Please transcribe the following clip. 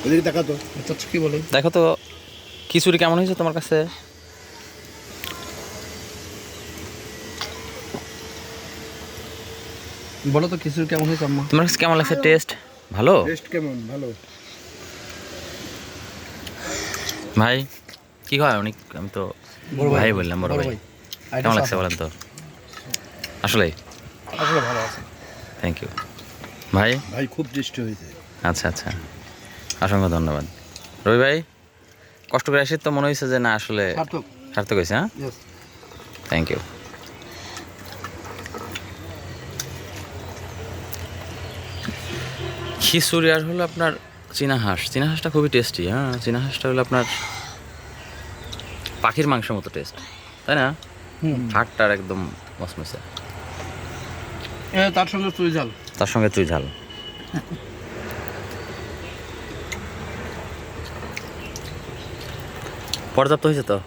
এদিকে দেখা তো চাচ্ছ কি বলে? দেখো তো খিচুড়ি কেমন হয়েছে তোমার কাছে? বলো তো খিচুড়ি কেমন হয়েছে আম্মা? তোমার কাছে কেমন লাগছে টেস্ট? ভালো টেস্ট কেমন? ভালো। ভাই কি হয় অনেক, আমি তো ভাই বললাম, বড় ভাই। কেমন লাগছে বলেন তো? আসলেই আসলে ভালো আছে। থ্যাংক ইউ ভাই। ভাই খুব টেস্টি হয়েছে। আচ্ছা আচ্ছা, অসংখ্য ধন্যবাদ রবি ভাই। কষ্ট করে আসি তো মনে হয়েছে যে না আসলে সার্থক। সার্থক হয়েছে। হ্যাঁ, Yes. Thank you. খিচুড়ি আর হলো আপনার চীনা হাঁস। চীনা হাঁসটা খুবই টেস্টি। হ্যাঁ, চীনা হাঁসটা হলো আপনার পাখির মাংসের মতো টেস্ট, তাই না? হাড়টার একদম মসমসে, তার সঙ্গে চুই ঝাল। তার সঙ্গে তুই ঝাল। পর্যাপ্ত হয়েছে তো?